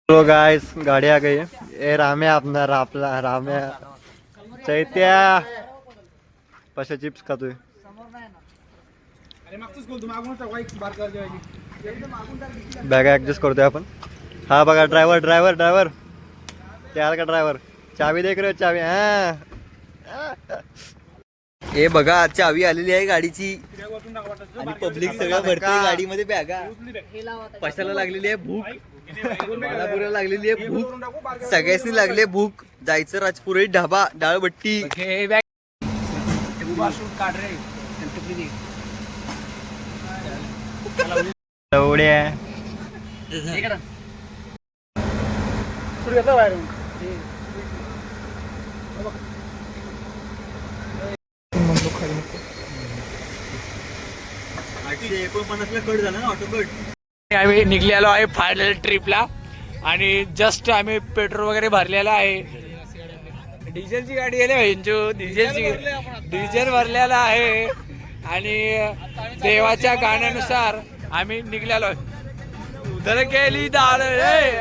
तो गाइस गाड़ी आ गई है। ये राम्या अपना राम्या चैत्या पशा चिप्स खातोय। बॅग ऍडजस्ट करतोय आपण। हा बघा ड्रायव्हर त्याला का ड्रायव्हर चावी देख रहे हो चावी। हा हे बघा चावी आलेली आहे गाडीची आणि पब्लिक सगळं भरते गाडीमध्ये बॅगा। पशाला लागलेली आहे भूक, मला पुऱ्या लागलेली आहे भूक, सगळ्यांनी लागले भूक। जायचं राजपुरी ढाबा डाळबट्टी। एवढ्या कट झाला ना ऑटो कट। आम्ही निघलेलो आहे फायनल ट्रिपला आणि जस्ट आम्ही पेट्रोल वगैरे भरलेला आहे। डिझेलची गाडी आहे डिझेल भरलेला आहे आणि देवाच्या गाण्यानुसार आम्ही निघलेलो आहे। उधर केली दार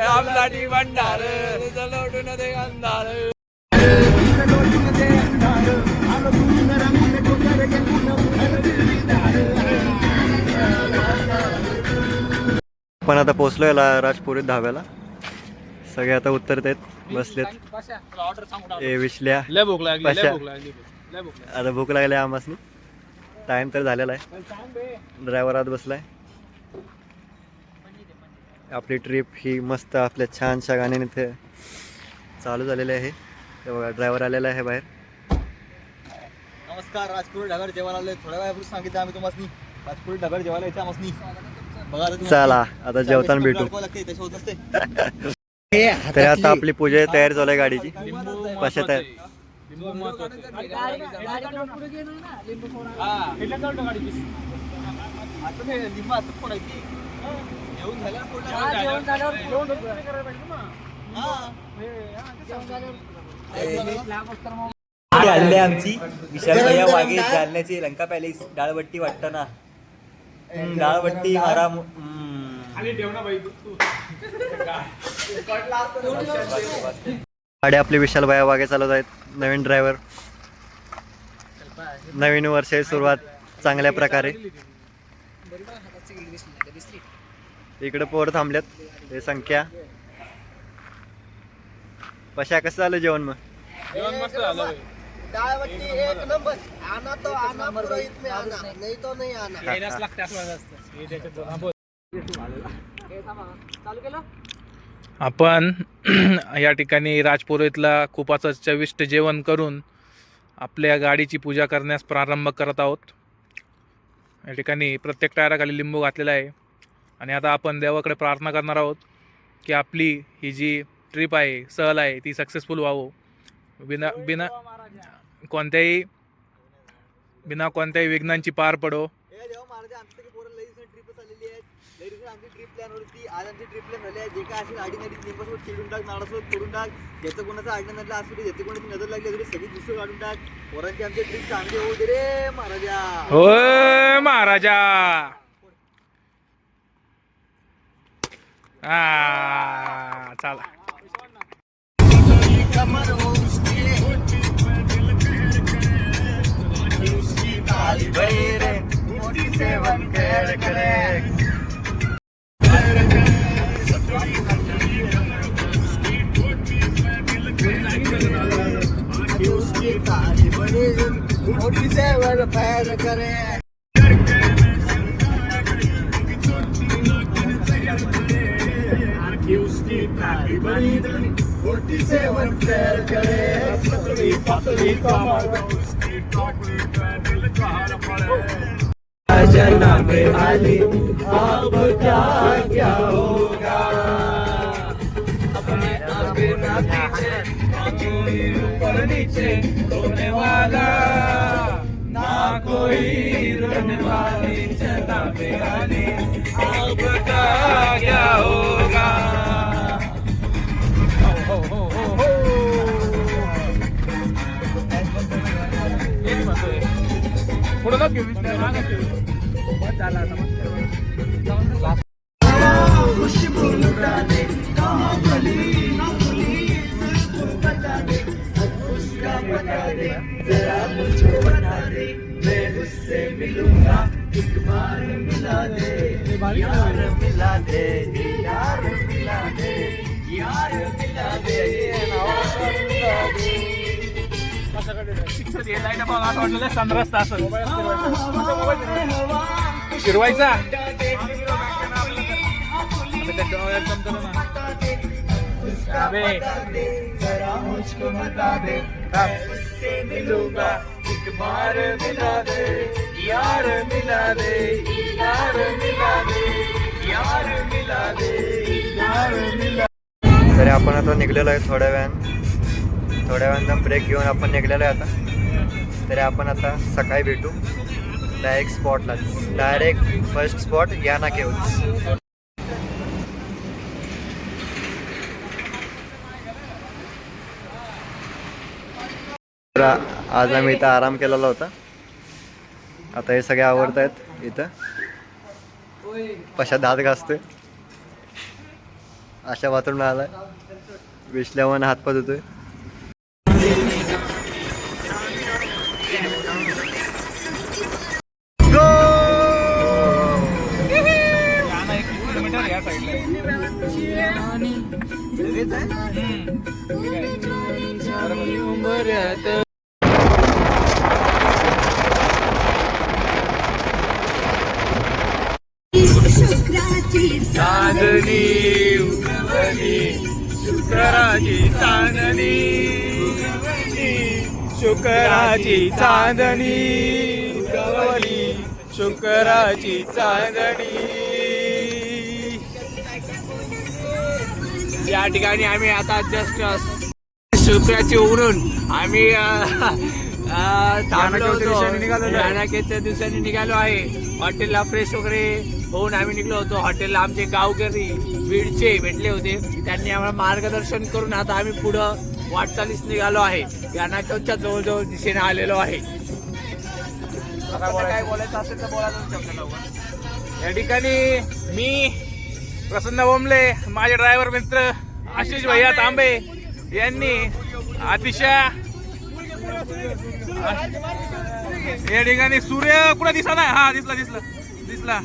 आमलाटी भंडार लोटून दे अंधार। पण आता पोहोचलोय राजपुरी धाब्याला। सगळे आता उतरत आहेत, बसलेत। ए विश्ल्या आता भूक लागली आम्हासनी। टाइम तर झालेला आहे। ड्रायव्हर आत बसलाय। आपली ट्रिप ही मस्त आपल्या छानशा गाण्याने इथे चालू झालेली आहे। हे बघा ड्रायव्हर आलेला आहे बाहेर। नमस्कार, राजपुरी ढगावर जेवायला आलोय। थोड्या वेळापूर्वी सांगितलं आम्ही तुम्हाला राजपुरी ढगावर जेवायला यायचं आम्हाला। बघा चला आता जेवताना भेटू। तर आता आपली पूजा तयार झाली आहे गाडीची। कशा तयार आमची विशाल भैया वागे जालन्याची लंका पॅलेस डाळबट्टी वाटतं ना। डाळबट्टी आराम गाडी आपली विशाल भाई वागे चालवत आहेत। नवीन ड्रायव्हर, नवीन वर्षाची सुरुवात चांगल्या प्रकारे। इकडे पोर थांबल्यात। हे संख्या पशा कसं झालं जेवण? मग जेवण मस्त झालं। डाळबट्टी एक नंबर। आना तो आना, पुरोहित में आना, नहीं तो नहीं आना। आपण या ठिकाणी राजपुरोहितला खूप असं चविष्ट जेवण करून आपल्या गाडीची पूजा करण्यास प्रारंभ करत आहोत। या ठिकाणी प्रत्येक टायराखाली लिंबू घातलेला आहे आणि आता आपण देवाकडे प्रार्थना करणार आहोत की आपली ही जी ट्रिप आहे, सहल आहे, ती सक्सेसफुल व्हावं। बिना कोणत्याही विघ्नांची पार पडो। आमची ट्रिप प्लॅन होती। आज आमची ट्रिप प्लॅन झाली आहे। जे काय असेल आडीनडी लिंबासोबत चिडून टाक, नाडासोबत करून टाक। ज्याचं कोणाचा आडनडला असू दे, ज्याची कोणाची नजर लागली तरी सगळी दुसरं काढून टाक। पोरांची आमची ट्रिप चांगली होऊ दे रे महाराजा। होय महाराजा। चला पैर करे जन्म आली अब क्या होगा। अपने ऊपर नीचे रोने वाला ना कोई रोने वाली जन्म आली अब क्या होगा। पुढे संद्रस्त असं फिरवायचा तरी आपण आता निघलेलो आहे थोड्या वेळानं ब्रेक घेऊन आपण निघलेलो आहे आता. तरी आपण आता सकाळी भेटू डायरेक्ट स्पॉटला, डायरेक्ट फर्स्ट स्पॉट याना केव्स. आज आम्ही इथं आराम केलेला होता. आता हे सगळे आवडत आहेत. इथं पशा दात घासतोय, अशा वाचून आलाय, विश्ल्यावर हातपात होतोय. चांदणी उगवली शुक्राची चांदणी, शुक्राची चांदणी उगवली, शुक्राची चांदणी. या ठिकाणी आम्ही आता जस्ट शुक्राची उघडून आम्ही यानाकेच्या दिवसांनी निघालो आहे. हॉटेलला फ्रेश वगैरे होऊन आम्ही निघलो होतो. हॉटेलला आमचे गावकरी बीडचे भेटले होते, त्यांनी आम्हाला मार्गदर्शन करून आता आम्ही पुढं वाटचालीस निघालो आहे. यानाकेच्या जवळजवळ दिशेने आलेलो आहे. काय बोलायचं असेल तर बोला जाऊ शकतो. या ठिकाणी मी प्रसन्न बोंबले, माझे ड्रायव्हर मित्र आशिष भैया तांबे यांनी अतिशय या ठिकाणी सूर्य कुठे दिसला नाही. हा दिसला दिसला दिसला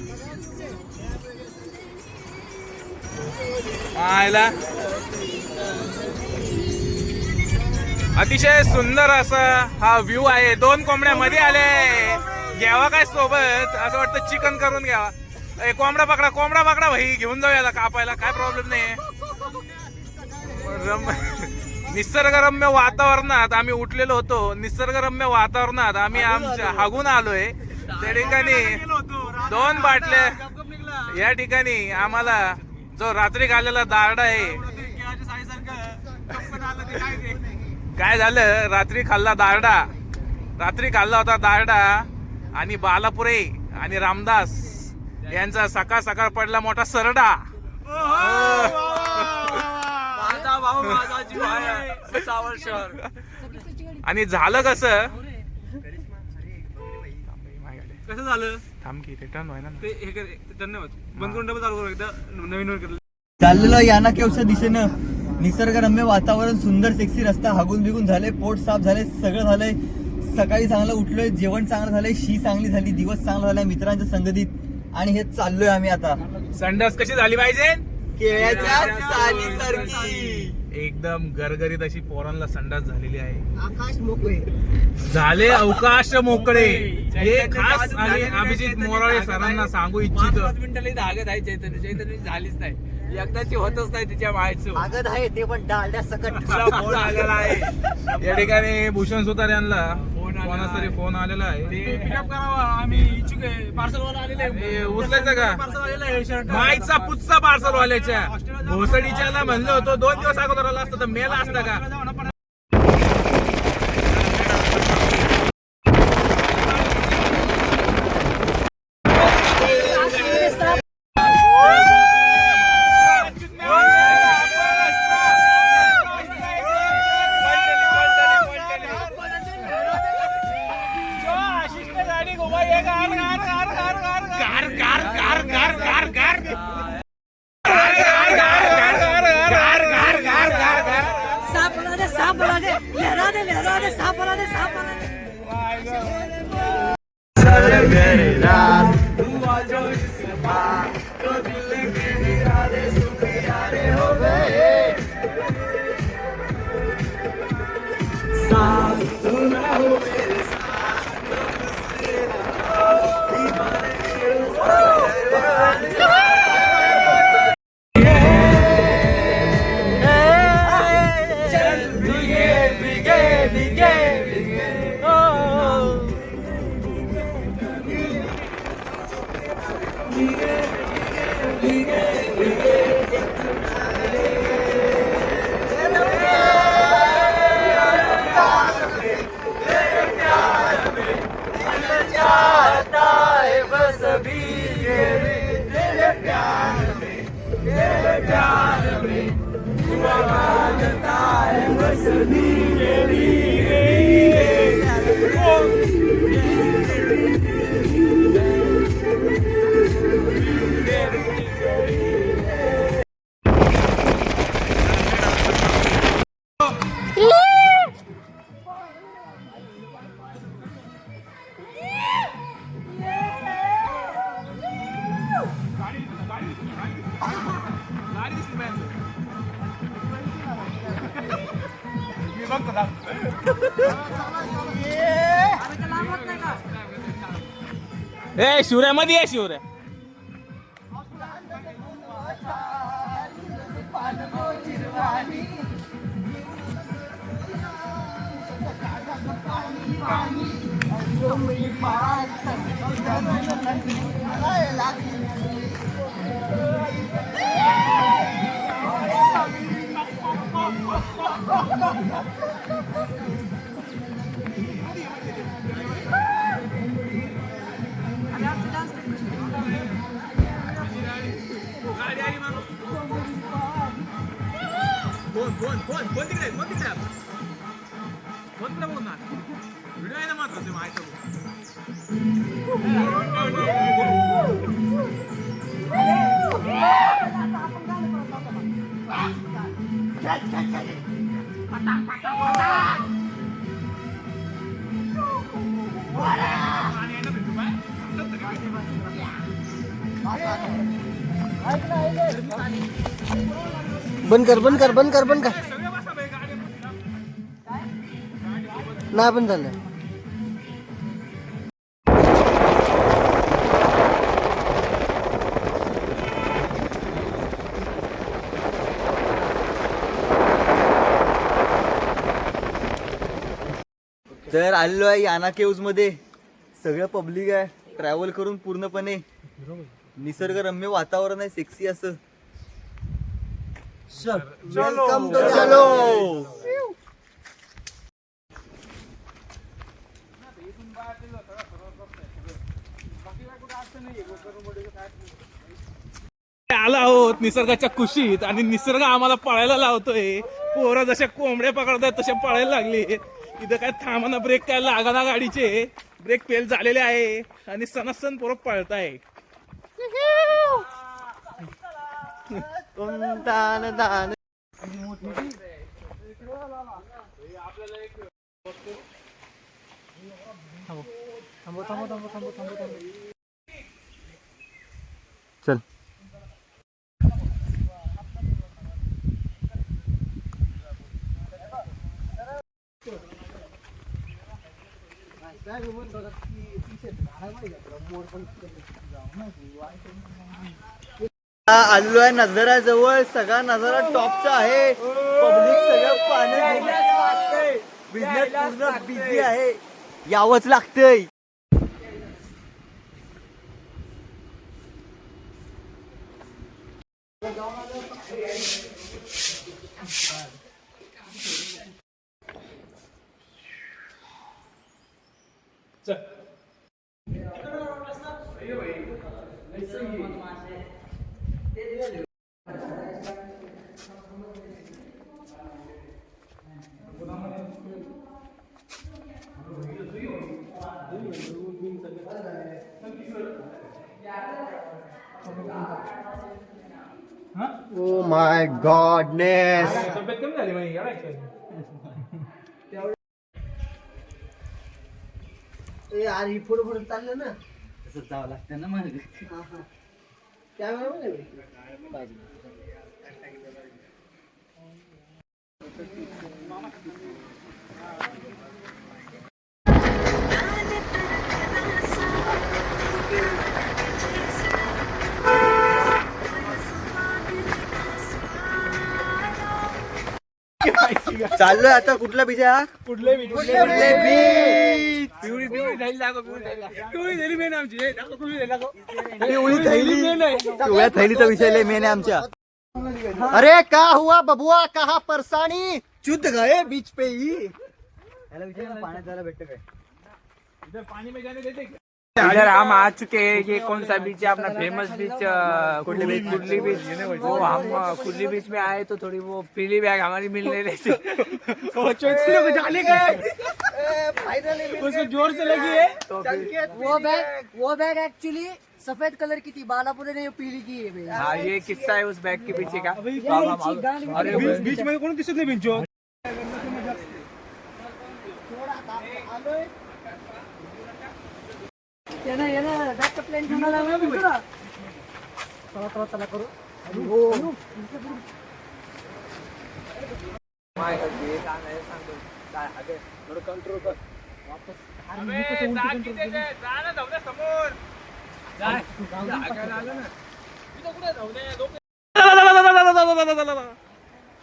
आयला. अतिशय सुंदर असा हा व्ह्यू आहे. 2 कोंबड्या मध्ये आले, घ्यावा काय सोबत, असं वाटतं चिकन करून घ्यावा. कोंबडा पकडा भाई, घेऊन जाऊया कापायला, काय प्रॉब्लेम नाही. निसर्गरम्य वातावरणात आम्ही उठलेलो होतो. निसर्गरम्य वातावरणात आम्ही आमच्या हागून आलोय. त्या ठिकाणी 2 बाटल्या. या ठिकाणी आम्हाला जो रात्री खाल्लेला दारडा आहे, काय झालं, रात्री खाल्ला होता दारडा आणि बालापुरे आणि रामदास यांचा सकाळ सकाळ पडला मोठा सरडा. आणि झालं कसं झालं, थांब की रिटर्न व्हायला बंद करून चालू करू एकदा नवीन चाललेलो याना केव्सच्या दिशेनं. निसर्गरम्य वातावरण, सुंदर सेक्सी रस्ता, हागून बिगून झाले, पोट साफ झाले, सगळं झालंय. सकाळी चांगलं उठलोय, जेवण चांगलं झालंय, शी चांगली झाली, दिवस चांगला झालाय मित्रांच्या संगतीत. आणि हे चाललोय आम्ही आता. संडास कशी झाली पाहिजे, केळ्याच्या सालीसारखी एकदम गरगरीत अशी पोरांना संडास झालेली आहे. आकाश मोकळे झाले अवकाश मोकळे. हे खास आणि अभिजित मोराळे सरांना सांगू इच्छितो. 5 मिनिटाला धागत आहे चैतन्य झालीच नाही, एकदाची होतच नाही तिच्या मायचं. आगत आहे ते पण डालड्या सकट. फोन आलेला आहे या ठिकाणी. भूषण सुतार यांना कोणाचा तरी फोन आलेला आहे. आम्ही इच्छुक आहे. पार्सलवाला आलेला उचलायचं का, माईचा पुच्चा पार्सलवाल्याच्या भोसडीच्या म्हणलं होतं 2 दिवस अगोदर आला असतं तर मेला असता का. ए शिवऱ्यामध्ये आहे शिवऱ्या. बंद कर बंद कर बंद कर बंद कर. नाही बंद झालं. तर आलेलो आहे याना केव्ज मध्ये. सगळं पब्लिक आहे. ट्रॅव्हल करून पूर्णपणे निसर्गरम्य वातावरण आहे. सेक्सी असं. वेलकम टू चलो. आला आहोत निसर्गाच्या कुशीत आणि निसर्ग आम्हाला पळायला लावतोय. पोरं जशा कोंबड्या पकडतात तशा पळायला लागले. इथं काय थांबाना ब्रेक काय लागाना गाडीचे. ब्रेक फेल झालेले आहे आणि सणासण पोरं पळताय. चल. आलेलो आहे नजारा जवळ. सगळा नजारा टॉपचा आहे. पब्लिक सगळं पाणी बिझनेस पूर्ण बिझी आहे. यावंच लागतंय. Oh my godness. तब्येत कमी झाली ए यार ही पुढे पुढे चाललं ना तसंच जावं लागतं ना मग. कॅमेरा चाललोय आता कुठला बीच आहे हा? कुठले कुठले बीच? पिवळी थैली दाखव, पिवळी थैली मेन आमची. पिवळी थैली. पिवळ्या थैलीचा विषय लय मेन आहे आमच्या. अरे का हुआ बबुआ कहा परसानी चुत गए बीच पे ही. याला विचार ना, पाण्यात जायला भेटतं काय? इधर पानी में जाने देते क्या? इधर हम आ चुके हैं. ये कौन सा बीच है अपना फेमस बीच? कुर्ली बीच. कुर्ली बीच. वो हम कुर्ली बीच में आए तो थोड़ी वो पीली बैग हमारी मिल नहीं रही थी. जाने का उसको जोर से लगी है. तो फिर वो बैग एक्चुअली सफेद कलर की थी, बालापुरे ने पीली की है. हाँ, ये किस्सा है उस बैग के पीछे का. अरे बीच में कोण दिसत नाही बिंचो. प्लेन चला करू.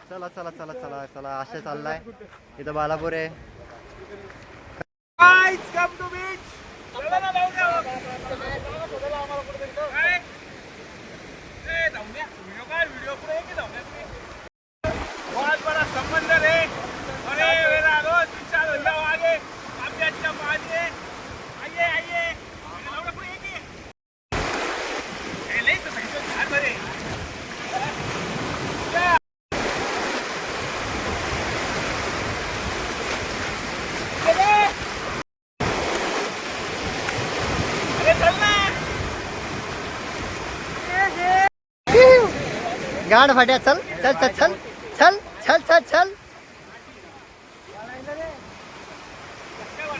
चला चला चला चला चला असे चाललाय. इथं बालापूर आहे. बहुत बड़ा समंदर है. अरे मेरा दोस्त विशाल भैया आगे आपके अच्छा पानी है. आइए आइए. ले तो सही तो ध्यान भरे. अरे चलना. गाड फाट्या चल चल चल चल चल चल चल चल.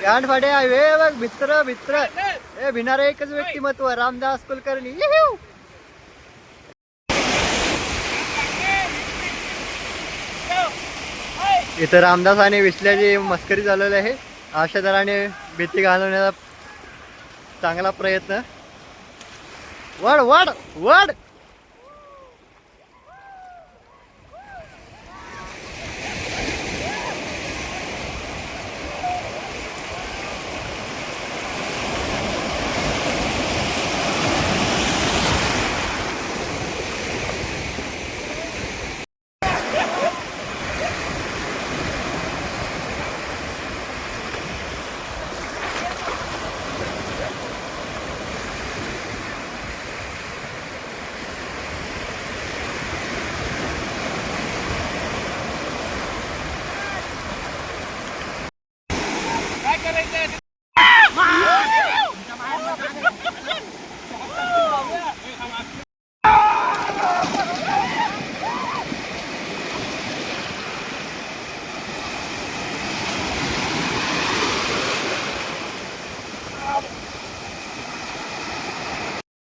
गांड फाट्या वे बघ मित्र मित्र. ए भिणारे एकच व्यक्तिमत्व रामदास कुलकर्णी. इथं रामदास आणि विसल्याची मस्करी झालेली आहे. अशा दराने भीती घालवण्याचा चांगला प्रयत्न. वड वड वड.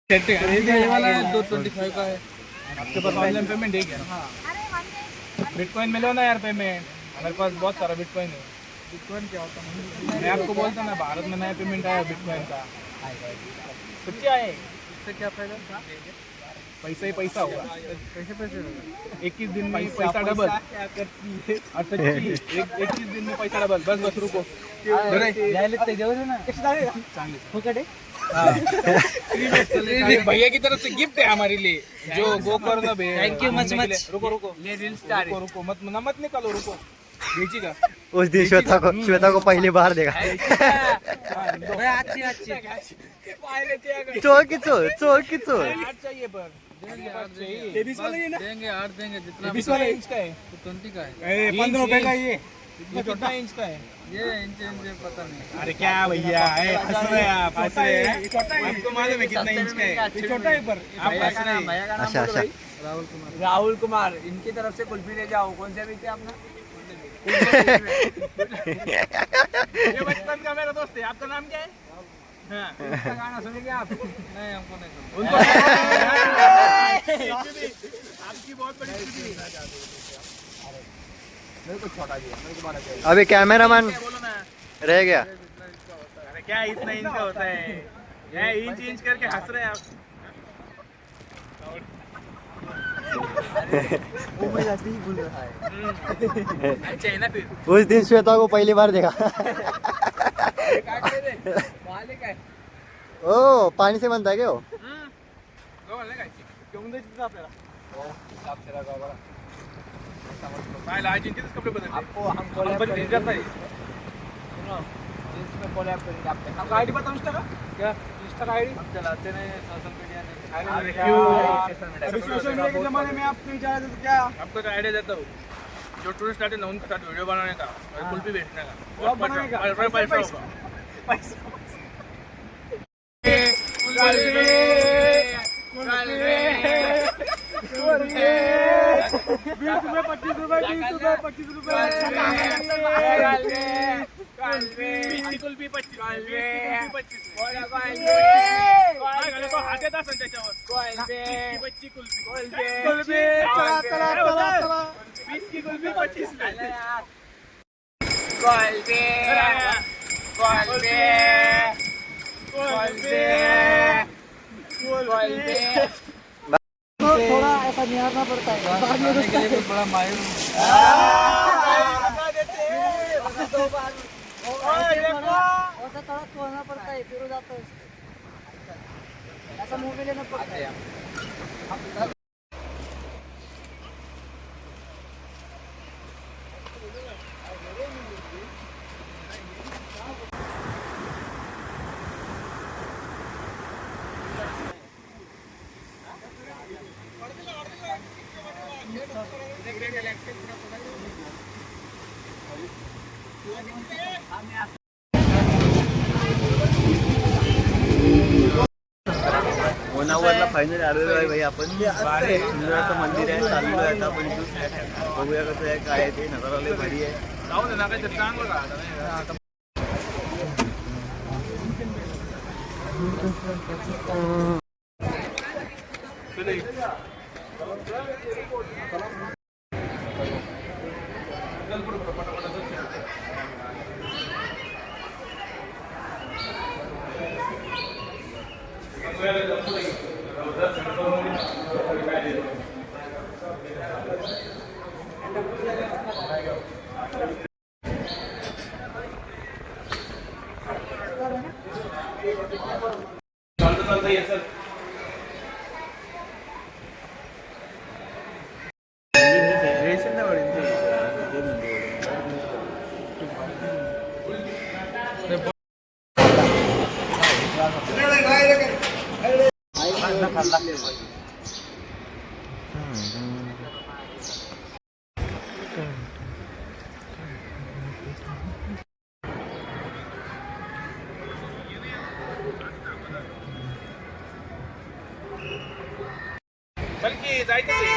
$225 का है. आपके पास ऑनलाइन पेमेंट है क्या? बिटकॉइन मिलो ना यार पेमेंट. हमारे पास बहुत सारा बिटकॉइन है. बिटकॉइन क्या होता है? मैं आपको बोलता ना, भारत में नया पेमेंट आया बिटकॉइन का. कुछ क्या है इससे, क्या फायदा? पैसा ही पैसा होगा. कैसे 21 दिन में पैसा डबल. और सच्ची 21 दिन में पैसा डबल. बस बस रुको. भैया की तरफ से गिफ्ट है हमारे लिए जो Gokarna. Thank you much much. रुको रुको. ये रील स्टार. रुको रुको मत मत निकालो. रुको भेजिएगा. उस दिन श्वेता को पहली बार देगा. चोर की चोर चोर की चोर. चाहिए पर देंगे 8 देंगे जितना. 20 वाला इंच का है. 20 का है. 15 रुपए का. ये कितना इंच का है? ये इंच पता नहीं. अरे क्या भैया हंस रहे हैं आप. हंस रहे हैं. आपको मालूम है कितना इंच का है? ये छोटा है पर आप हंस रहे हैं. अच्छा अच्छा. राहुल कुमार इनकी तरफ से कुल्फी ले जाओ. कौन से बीच है अपना? ये बचपन का मेरा दोस्त है. आपका नाम क्या है? गाना सुनेंगे आप? नहीं, हमको नहीं अभी कैमरामैन रह गया. अरे क्या इतना इंच का होता है, क्या इंच इंच करके हंस रहे हैं आप. अच्छा है ना फिर. उस दिन श्वेता को पहली बार देखा. ओ पानी से बनता है क्या वो? काय लायजींचेच कपडे बदलले. आपको हम आपण पण घरी जात आहे. इसमें कोलैब करेंगे आपके आपका आईडी बताओ इंस्टा का. क्या इंस्टा का आईडी. हम चलाते नहीं सोशल मीडिया नहीं. अरे क्या क्यों? अभी सोशल मीडिया के जमाने में आप नहीं चला तो क्या आपको तो आइडिया देता हूँ. जो टूरिस्ट आते हैं ना उनके साथ वीडियो बनाने का और कुल्फी बेचने का. ब्लॉग बनाने का? पैसा होगा. कुल्फी 25 हातात असेल त्याच्यावर. 20 कुल्फी. 20 की कुल्फी 25 में. थोड़ा ऐसा निहारना पड़ता है. बाद में के लिए कुछ बड़ा मायूस ऐसा थोड़ा तोड़ना पड़ता है, फिर हो जाता है. ऐसा मुंह में लेना पड़ता है. होनावरला फायनली आलेलो आहे भाई आपण. सुंदराचं मंदिर आहे, चाललो आहे आता आपण इथून. बघूया कसं आहे काय आहे ते. नजारा लय भारी आहे. जाऊ दे ना काहीतरी चांगलं का. चालतं ये सर. चल की जायचं ते.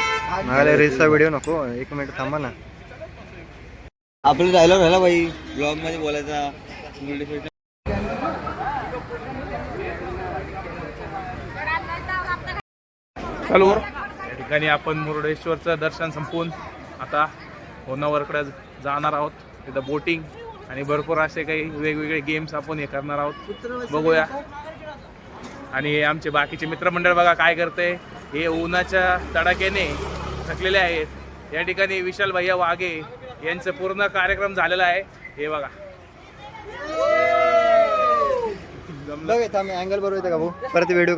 मला रील्सचा व्हिडिओ नको. 1 मिनिट थांबा ना. आपलं डायलॉग राहिला भाई ब्लॉग मध्ये बोलायचा. चालू या ठिकाणी आपण मुरुडेश्वरचं दर्शन संपवून आता होनावरकडे जाणार आहोत. तिथं बोटिंग आणि भरपूर असे काही वेगवेगळे गेम्स आपण हे करणार आहोत. बघूया. आणि हे आमचे बाकीचे मित्रमंडळ बघा काय करते. हे उन्हाच्या तडाख्याने थकलेले आहेत. या ठिकाणी विशाल भैया वाघे यांचं पूर्ण कार्यक्रम झालेला आहे. हे बघा. बघ थांब अँगल बरोबर येते का भाऊ. परत व्हिडिओ.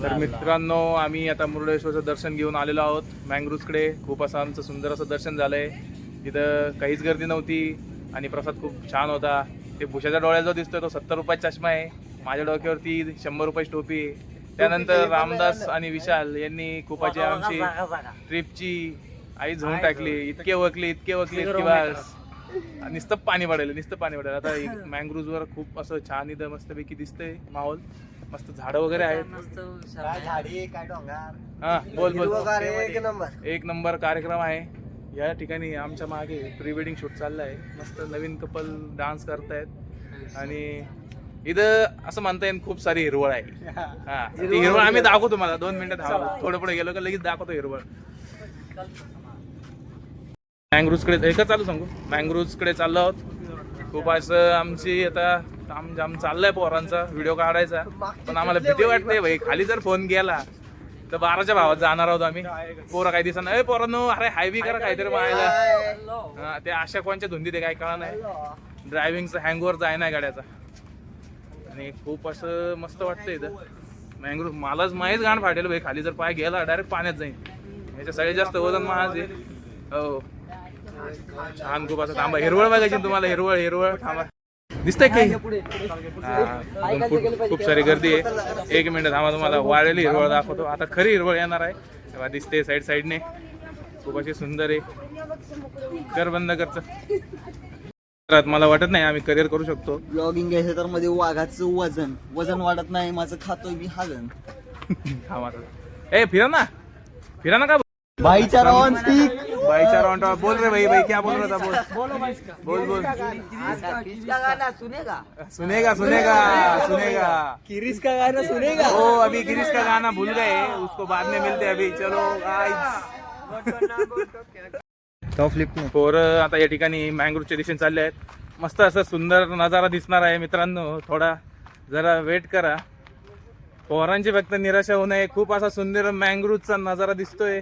तर मित्रांनो आम्ही आता मुरुडेश्वरचं दर्शन घेऊन आलेलो आहोत मँग्रोव्सकडे. खूप असं आमचं सुंदर असं दर्शन झालंय. तिथं काहीच गर्दी नव्हती आणि प्रसाद खूप छान होता. ते भुशाच्या डोळ्यात जो दिसतोय तो 70 रुपयाचा चष्मा आहे. माझ्या डोक्यावरती 100 रुपयाची टोपी आहे. त्यानंतर रामदास आणि विशाल यांनी खूपाची आमची ट्रिपची आई झोन टाकली. इतके वकली की बस नुसतं पाणी पडायला. आता मँग्रोव्हवर खूप असं छान इथं मस्तपैकी दिसतंय माहोल. मस्त झाडं वगैरे आहेत. काय झाडी काय डोंगर. हा बोल. एक नंबर. एक नंबर कार्यक्रम आहे. या ठिकाणी आमच्या मागे प्री वेडिंग शूट चाललं आहे. मस्त नवीन कपल डान्स करतायत आणि इथं असं म्हणता येईल खूप सारी हिरवळ आहे. हा ती हिरवळ आम्ही दाखवतो तुम्हाला 2 मिनिटात. थोडं पुढे गेलो का लगेच दाखवतो हिरवळ. मँग्रोव्हकडे एकच चालू सांगू, मँग्रोव्हकडे चाललो आहोत. खूप असं आमची आता जाम चाललंय पोरांचा व्हिडिओ काढायचा, पण आम्हाला भीती वाटते भाई. खाली जर फोन गेला तर 12च्या भावात जाणार आहोत आम्ही. पोरं काही दिसत नाही. पोरांनो अरे हायवी करा काहीतरी मायला. ते अशा कोणच्या धुंदी ते काही कळा नाही. ड्रायव्हिंगचा हँगओव्हर जाय नाही गाड्याचा. आणि खूप असं मस्त वाटतं इथं मँग्रोव्ह. मलाच माहीत घाण फाटेल भाई. खाली जर पाय गेला डायरेक्ट पाण्यात जाईल. याच्या सगळ्यात जास्त वजन माझे. हो छान खूप असं. थांबा हिरवळ बघायची तुम्हाला. हिरवळ हिरवळ थांबा दिसतंय काही. खूप सारी गर्दी आहे. 1 मिनिट थांबा तुम्हाला वाळलेली हिरवळ दाखवतो. आता खरी हिरवळ येणार आहे तेव्हा दिसते साईडने. खूप अशी सुंदर आहे. कर बंद करचं. मला वाटत नाही आम्ही करिअर करू शकतो. ब्लॉगिंग घ्यायचं तर मध्ये वाघाचं वजन वाढत नाही माझं, खातोय मी हागन. ए फिरा ना का भाईचा रॉन स्पीक. भाईचा रॉन बोल रे भाई. क्या बोल रहा था? बोल. किसका गाना सुनेगा? सुनेगा. किरीस का गाना सुनेगा. ओ अभी गिरीश का गाना भूल गए, उसको बाद में मिलते अभी. चलो टॉप फ्लिप नाही. पोरं आता या ठिकाणी मँग्रोव्हच्या दिशेने चालले आहेत. मस्त असं सुंदर नजारा दिसणार आहे मित्रांनो. थोडा जरा वेट करा. पोरांची फक्त निराशा होऊ नये. खूप असा सुंदर मँग्रोव्हचा नजारा दिसतोय.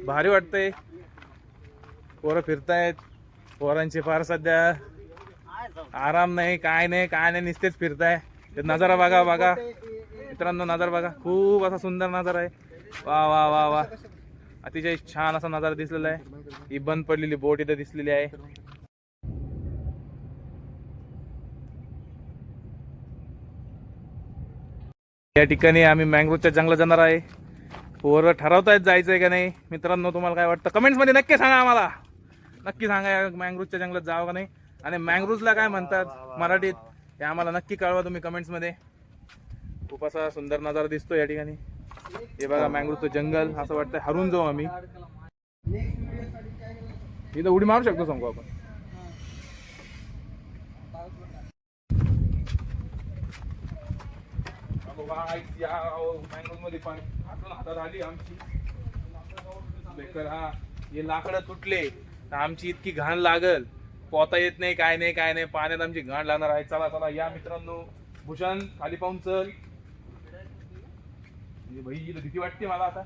भारी वाटतंय. पोरं फिरतायत. पोरांची फार सध्या आराम नाही, काय नाही नुसतेच फिरताय. नजारा बघा मित्रांनो. नजारा बघा. खूप असा सुंदर नजारा आहे. वा वा वा वा. अतिशय छान असा नजारा दिसलेला आहे. ही बंद पडलेली बोट इथे दिसलेली आहे. या ठिकाणी आम्ही मँग्रोव्हच्या जंगलात जाणार आहे. पोरं ठरवतायत जायचंय का नाही. मित्रांनो तुम्हाला काय वाटतं कमेंट्स मध्ये नक्की सांगा. आम्हाला नक्की सांगा मँग्रोव्हच्या जंगलात जावं का नाही, आणि मँग्रोव्हला काय म्हणतात मराठीत हे आम्हाला नक्की कळवा तुम्ही कमेंट्स मध्ये. खूप असा सुंदर नजारा दिसतो या ठिकाणी. हे बघा मँग्रोव्हचं जंगल. असं वाटतं हरून जाऊ आम्ही. इथं उडी मारू शकतो सांगू आपण. मँग्रोव्ह मध्ये पाणी हातात आली आमची. हा हे लाकडं तुटले तर आमची इतकी घाण लागल. पोहता येत नाही, काय नाही. पाण्यात आमची घाण लागणार आहे. चला या मित्रांनो. भूषण खाली पाहून चल. भाई इथं भीती वाटते मला आता.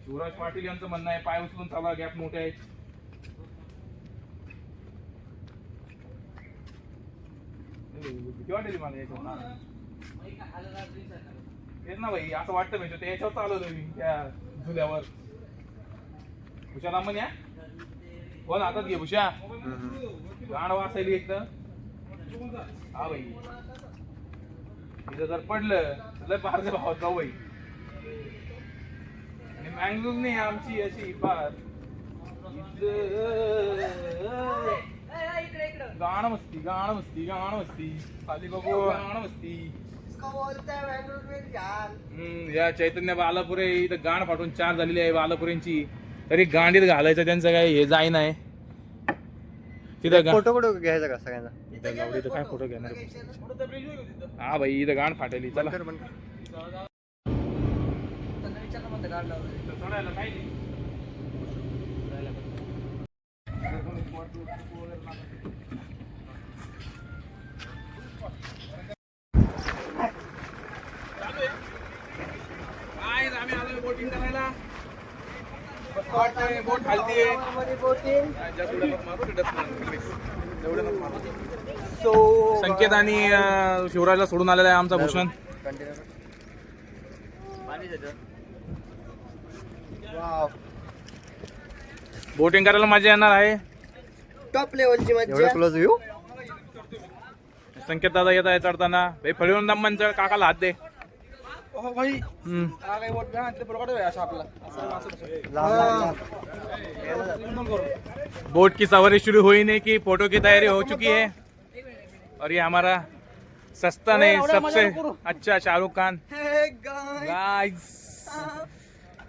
शिवराज पाटील यांचं म्हणणं आहे पाय उचलून चाला, गॅप मोठे आहेत. भीती वाटेल मला याच्यावर. तेच ना भाई असं वाटतं म्हणजे ते याच्यावर चालवलं मी त्या झुल्यावर. भूषा लांबन या कोण हातात घे. भूषा गाण वाचायली एकदम. हा भाई इथं जर पडलं तर पारच्या भावात जाऊ भाई. आणि मँग्रोव्ह नाही आमची अशी फार गाणं मस्ती खाली बघू गाणं मस्ती. या चैतन्य बालापुरे इथं गाण फाटून 4 झालेली आहे बालापुरेंची. तरी गांडीत घालायचं त्यांचं काय हे जाई नाही. तिथं फोटो घ्यायचा का सगळ्यांना. इथं काय फोटो घेणार. हा भाई इथं गाण फाटेली. चला आम्ही आलोय बोटिंग करायला. बोट हलतीये. संकेत आणि शिवराजला सोडून आलेला आहे आमचा भूषण. बोटिंग करायला मजा येणार आहे. टॉप लेवलची एवढं मज्जा. Close view. संकेत दादा येत आहे चढताना. भाई फळीवरून दम्मन चढ. काकाला हात दे. बोट की सवारी शुरू हुई नहीं कि फोटो की तैयारी हो चुकी है. और ये हमारा सस्ता नहीं सबसे अच्छा शाहरुख खान गाइस.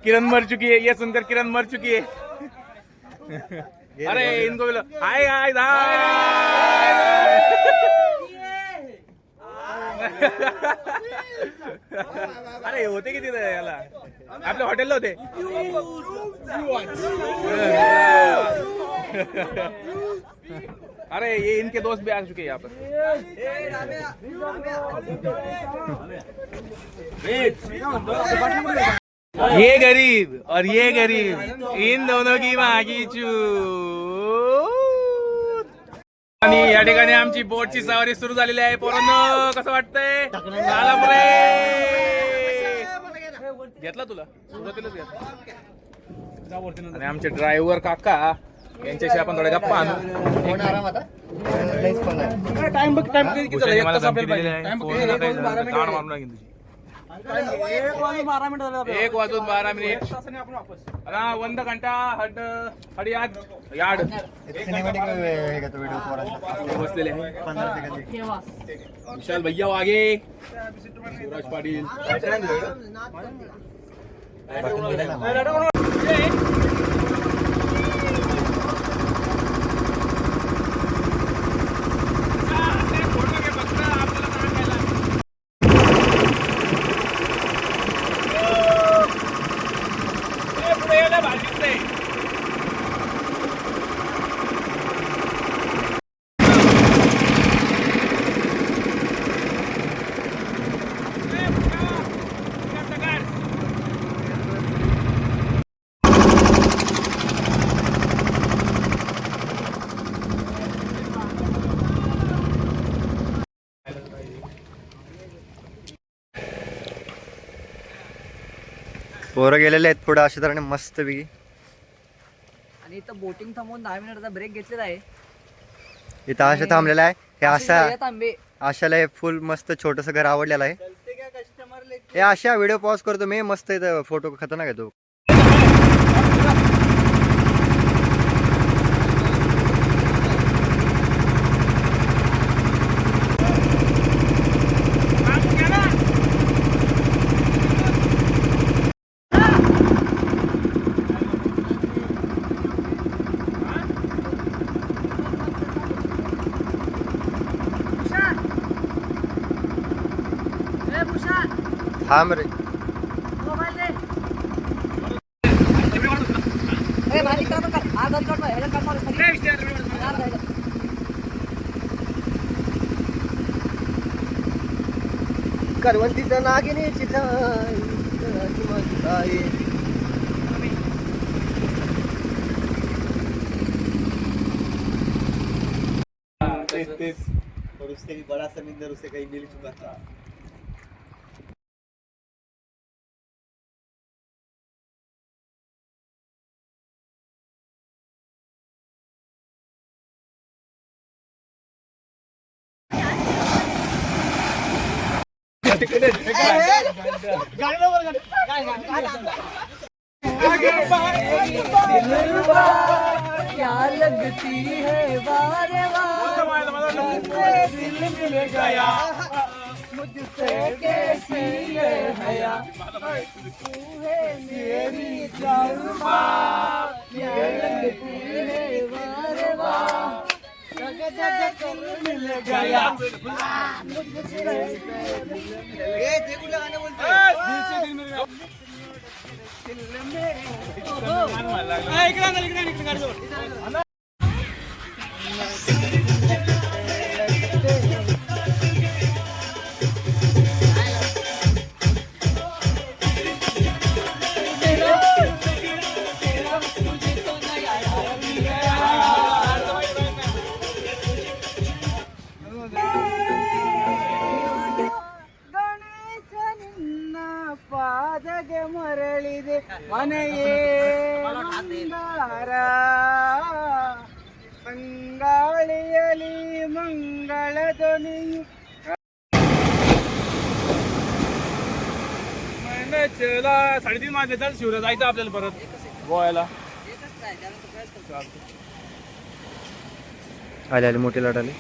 किरण मर चुकी है, ये सुनकर किरण मर चुकी है। अरे इनको बोलो हाय हाय अरे होते किती याला आपल्या हॉटेलला होते. अरे ये इनके दोस्त भी आ चुके हैं यहाँ पर. ये गरीब और ये गरीब, इन दोनों की मागी चूत. आणि या ठिकाणी आमची बोटची सवारी सुरू झालेली आहे. पोरांनो कसं वाटतंय? झाला पुरे घेतला तुला सुरुवातीलाच घेतला. आणि आमचे ड्रायव्हर काका यांच्याशी आपण थोड्या गप्पा आणू. आराम आता टाइम किती झाला? एक तास आपल्याला पाहिजे. गाण मारून लागेल तुझी. 1:12 हा 1 घंटा हड याद याड सिनेमॅटिक हे घेतो व्हिडिओ पोरांचा बसलेले आहे. 15 सेकंद विशाल भैया वागे, सूरज पाटील. पोरं गेलेले आहेत पुढे अशा तऱ्हेने मस्त पैकी. आणि इथं बोटिंग थांबवून 10 मिनिटाचा ब्रेक घेतलेला आहे. इथं आशा थांबलेला आहे. हे आशा तांबे आशाला हे फुल मस्त छोटस घर आवडलेलं आहे. हे आशा व्हिडिओ पॉज करतो मी, मस्त इथं फोटो खतरनाक येतो. थांब रे. करवंतीचं नागिनीची जाई, जाई. बड़ा समुद्र उसे कहीं मिल चुका था. क्या लगती है वारे मुझसे कैसी है हया, तू है मेरी जालमा. क्या लगती है वारे मिल गया ಪಾದಗೆ ಮರಳಿದೆ ಮನೆಯೇ ಮಂಗಾರ, ಬಂಗಾಳಿಯಲಿ ಮಂಗಳ ಧ್ವನಿಯು. चला 3:30 वाजले तर शिवला जायचं आपल्याला परत गोव्याला. आले आले मोठी लाट आली.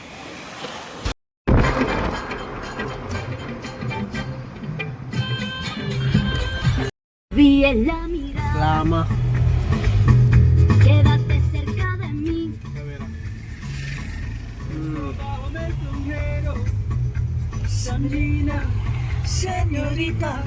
y en la mirada. La ama. Quédate cerca de mí. Señorita.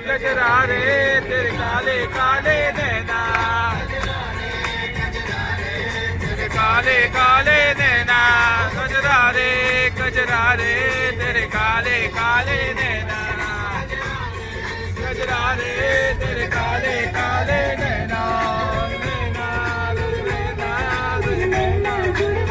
गजरा रे तेरे काले काले नैना, तेरे काले काले नैना, गजरा रे तेरे काले काले नैना, गजरा रे तेरे काले काले नैना, नैना नैना नैना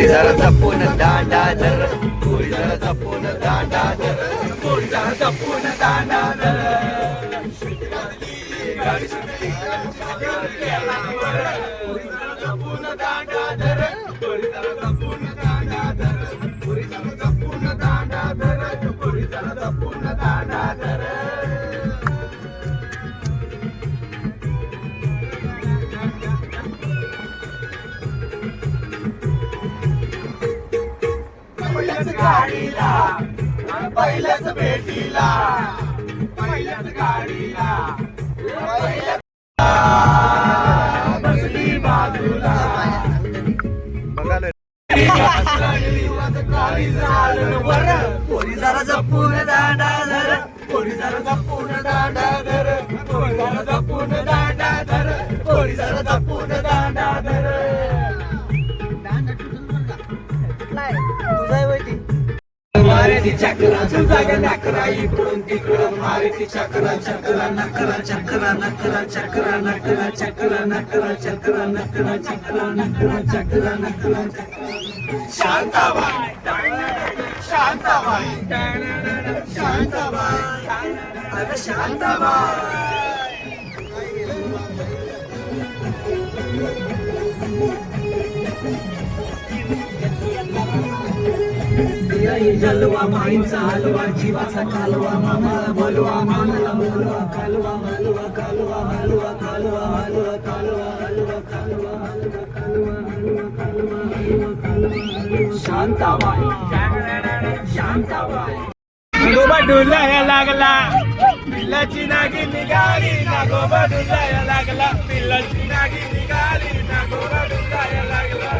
जरा जपून दांडा धर, पोरी जरा जपून दांडा धर, पोरी जरा जपून दांडा धर. गाडी सुटली, पोरी जरा जपून दांडा धर, पोरी जरा जपून दांडा धर, पोरी जरा जपून दांडा धर, पोरी जरा जपून दांडा धर. गाडीला पहिल्याच भेटीला, पहिल्याच गाडीला बसली बाजूला. पोरी जरा जपून दांडा धर, पोरी जरा जपून दांडा धर, पोरी जरा जपून दांडा धर, पोरी जरा जपून दांडा धर. मारुती चक्रा जागा नकरा, इकडून तिकडून मारुती चक्रा चक्रा नकरा चक्रा नकरा चक्रा नकरा चक्रा नकरा चक्रा नकरा चक्रा नकरा चक्रा नकरा. शांताबाई शांताबाई शांताबाई, अगं शांताबाई. जलवा माईचा हलवा, जीवाचा कालवा, मामाला बोलवा, मामाला बोलवा, कालवा हलवा कालवा हलवा कालवा हलवा कालवा हलवा कालवा हलवा कालवा हलवा कालवा हलवा कालवा. शांताबाई शांताबाई. नागोबा डुलाया लागला, पिल्लाची नागी निघाली, नागोबा डुलाया लागला, पिल्लाची नागी निघाली, नागोबा डुलाया लागला.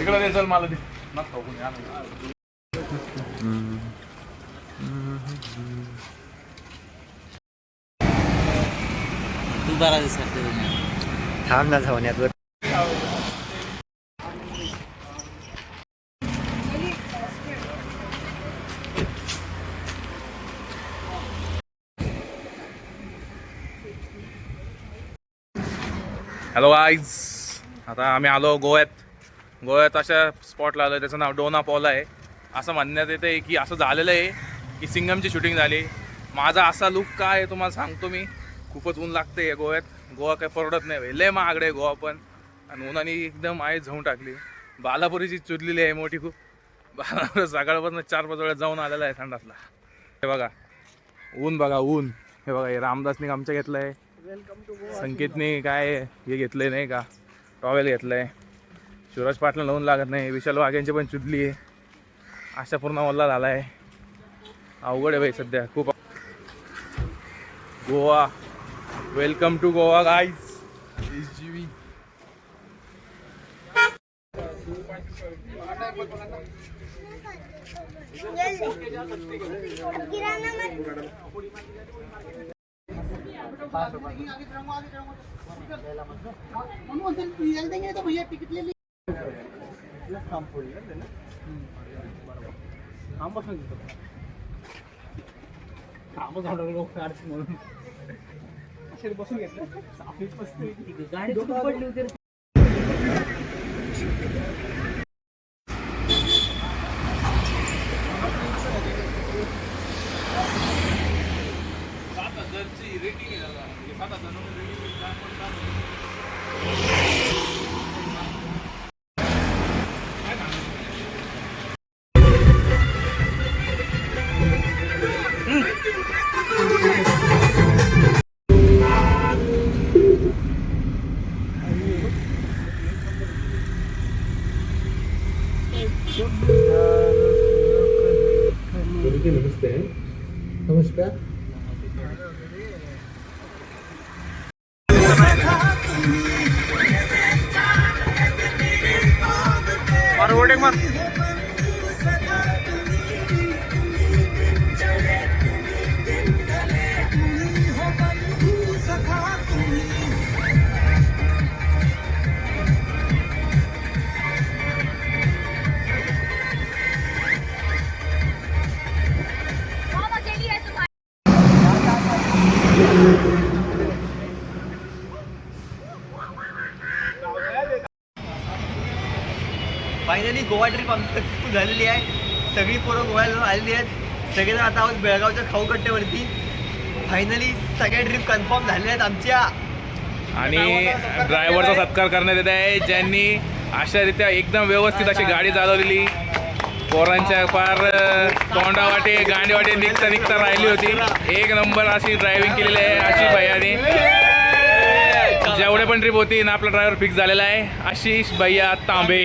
इकडे दे चल मला दे ना खाऊ कोणी आणलं. तू बरा दिसत थांब ना धावण्यात. हॅलो गाईज, आता आम्ही आलो गोव्यात अशा स्पॉटला आलो त्याचं नाव डोना पॉला आहे. असं म्हणण्यात येतं आहे की असं झालेलं आहे की सिंगमची शूटिंग झाली. माझा असा लुक काय आहे तुम्हाला सांगतो मी. खूपच ऊन लागते आहे गोव्यात. गोवा काही परवडत नाही, लय महागडे आहे गोवा पण. आणि उन्हाने एकदम आहे झोंग टाकली. बालापुरीची चुरलेली आहे मोठी खूप. बालापूर सकाळपासून 4-5 वेळा जाऊन आलेला आहे संडासला. हे बघा ऊन, बघा ऊन. हे बघा हे रामदासने आमच्या घेतलं आहे, संकेतने काय हे घेतलंय नाही का, टॉवेल घेतलंय. शिवराज पाटला लावून लागत नाही. विशाल वाघ्यांची पण चुदली आहे. अशा पूर्ण वल्ला झाला आहे. अवघड आहे भाई सध्या खूप. Goa, welcome to Goa guys. नमस्कार. फायनली गोवा ट्रिप आमची सक्सेसफुल झालेली आहे. सगळी पोरं गोव्याला आलेली आहेत. सगळेजण आता आहोत बेळगावच्या खाऊकट्ट्यावरती. फायनली सगळ्या ट्रिप कन्फर्म झालेल्या आहेत आमच्या. आणि ड्रायव्हरचा सत्कार करण्यात येत आहे ज्यांनी अशारित्या एकदम व्यवस्थित अशी गाडी चालवलेली. पोरांच्या पार तोंडावाटे गांडीवाटे निघता राहिली होती. एक नंबर अशी ड्रायव्हिंग केलेली आहे आशिष भैयाने. जेवढे पण ट्रिप होती ना आपला ड्रायव्हर फिक्स झालेला आहे आशिष भैया तांबे.